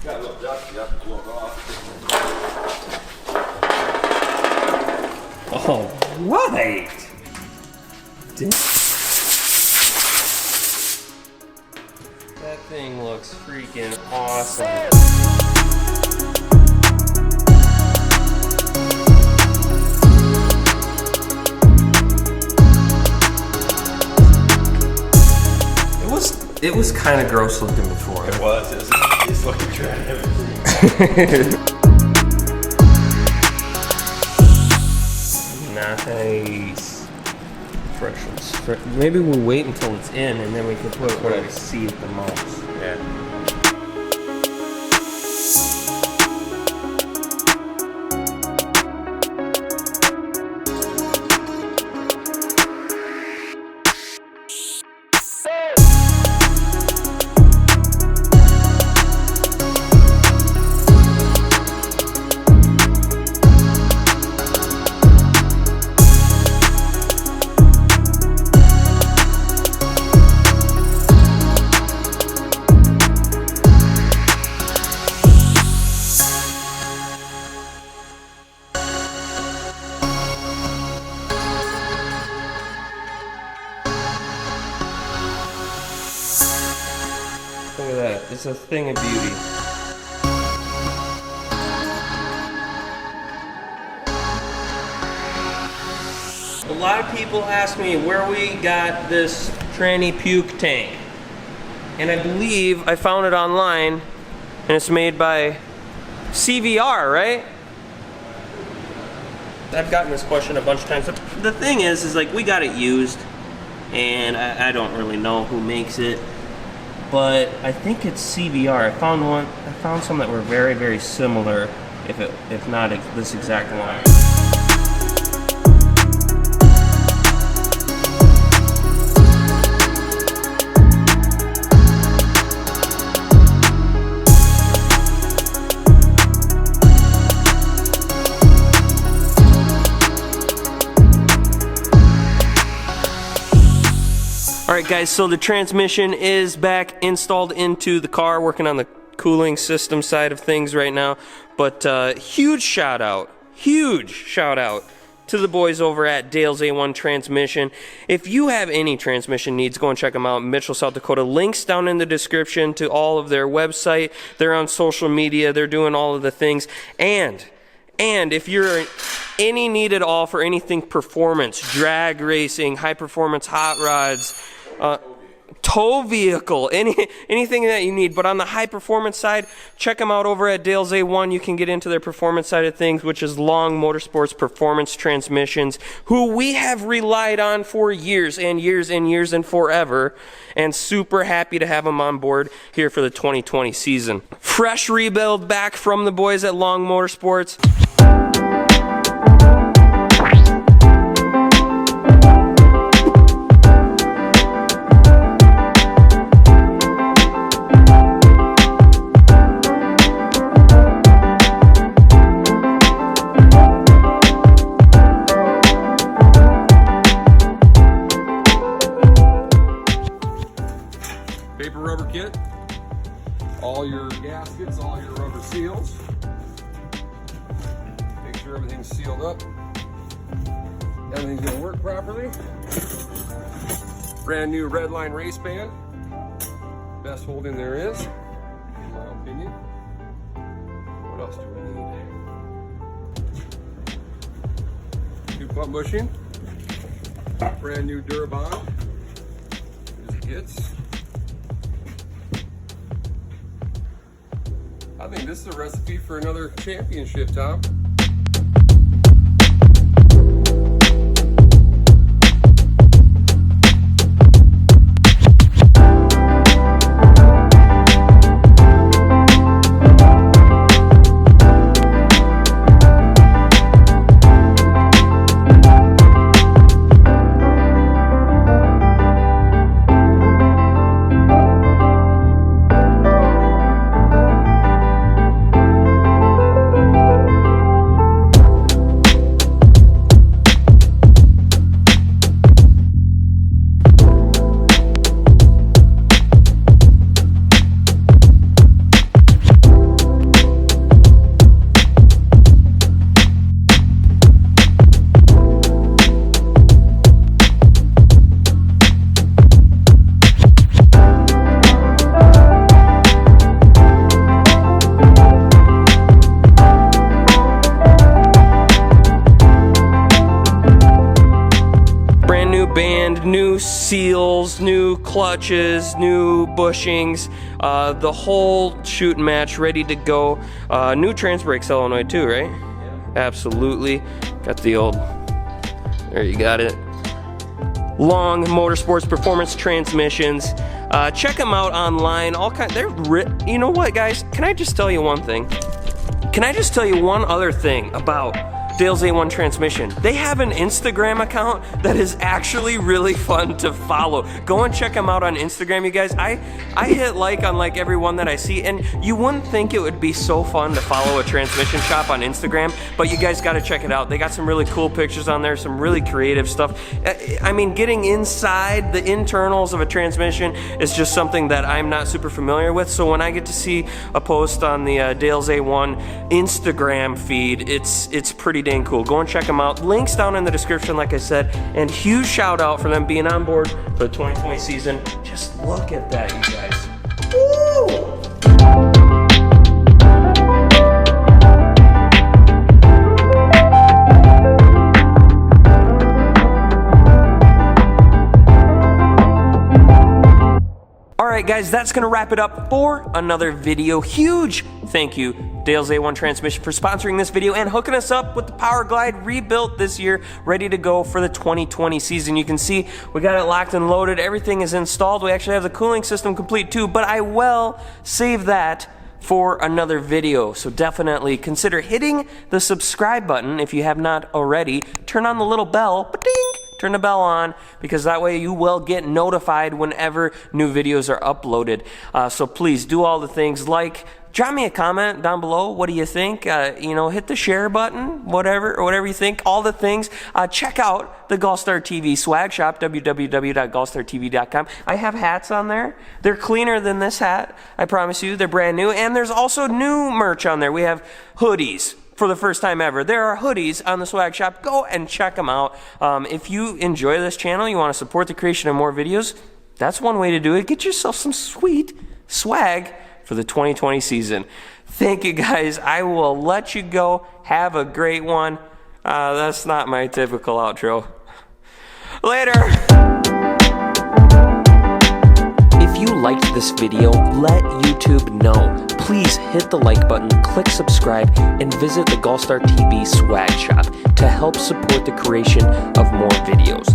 Got a little dusty, you have to blow it off. All right. That thing looks freaking awesome. It was kind of gross looking before. It was. It's looking trash. Nice. Fresh. Maybe we'll wait until it's in and then we can put it where we see it the most. Yeah. Look at that. It's a thing of beauty. A lot of people ask me where we got this tranny puke tank. And I believe I found it online and it's made by CVR, right? I've gotten this question a bunch of times. The thing is like we got it used and I don't really know who makes it. But I think it's CVR. I found some that were very, very similar, if not this exact one. Alright guys, so the transmission is back installed into the car, working on the cooling system side of things right now. But huge shout out to the boys over at Dale's A1 Transmission. If you have any transmission needs, go and check them out. Mitchell, South Dakota. Links down in the description to all of their website. They're on social media. They're doing all of the things. And if you're any need at all for anything performance, drag racing, high performance hot rods, tow vehicle, anything that you need. But on the high performance side, check them out over at Dale's A1. You can get into their performance side of things, which is Long Motorsports Performance Transmissions, who we have relied on for years and years and years and forever, and super happy to have them on board here for the 2020 season. Fresh rebuild back from the boys at Long Motorsports. Paper rubber kit, all your gaskets, all your rubber seals. Make sure everything's sealed up. Everything's gonna work properly. Brand new Redline race band. Best holding there is, in my opinion. What else do we need? New pump bushing. Brand new Durabond. As it gets. I think this is a recipe for another championship, Tom. seals, new clutches, new bushings, the whole shooting match ready to go. New trans brake solenoid too, right? Yeah. Absolutely. Got the old, there you got it. Long Motorsports performance transmissions. Check them out online. All kind. You know what, guys? Can I just tell you one thing? Can I just tell you one other thing about Dale's A1 Transmission? They have an Instagram account that is actually really fun to follow. Go and check them out on Instagram, you guys. I hit like on like every one that I see, and you wouldn't think it would be so fun to follow a transmission shop on Instagram, but you guys got to check it out. They got some really cool pictures on there, some really creative stuff. I mean, getting inside the internals of a transmission is just something that I'm not super familiar with, so when I get to see a post on the Dale's A1 Instagram feed, it's pretty dang cool. Go and check them out. Links down in the description, like I said, and huge shout out for them being on board for the 2020 season. Just look at that, you guys. Woo! Alright guys, that's going to wrap it up for another video. Huge thank you, Dale's A1 Transmission, for sponsoring this video and hooking us up with the POWERGLIDE rebuilt this year, ready to go for the 2020 season. You can see we got it locked and loaded. Everything is installed. We actually have the cooling system complete too, but I will save that for another video. So definitely consider hitting the subscribe button if you have not already. Turn on the little bell, ba-ding! Turn the bell on, because that way you will get notified whenever new videos are uploaded. So please do all the things, like drop me a comment down below. What do you think? You know, hit the share button, whatever you think, all the things. Check out the GallStar TV swag shop, www.gallstartv.com. I have hats on there. They're cleaner than this hat, I promise you. They're brand new, and there's also new merch on there. We have hoodies. For the first time ever, there are hoodies on the swag shop. Go and check them out. If you enjoy this channel, you want to support the creation of more videos, that's one way to do it. Get yourself some sweet swag for the 2020 season. Thank you guys. I will let you go. Have a great one. That's not my typical outro. Later. If you liked this video, let YouTube know. Please hit the like button, click subscribe, and visit the GallStar TV swag shop to help support the creation of more videos.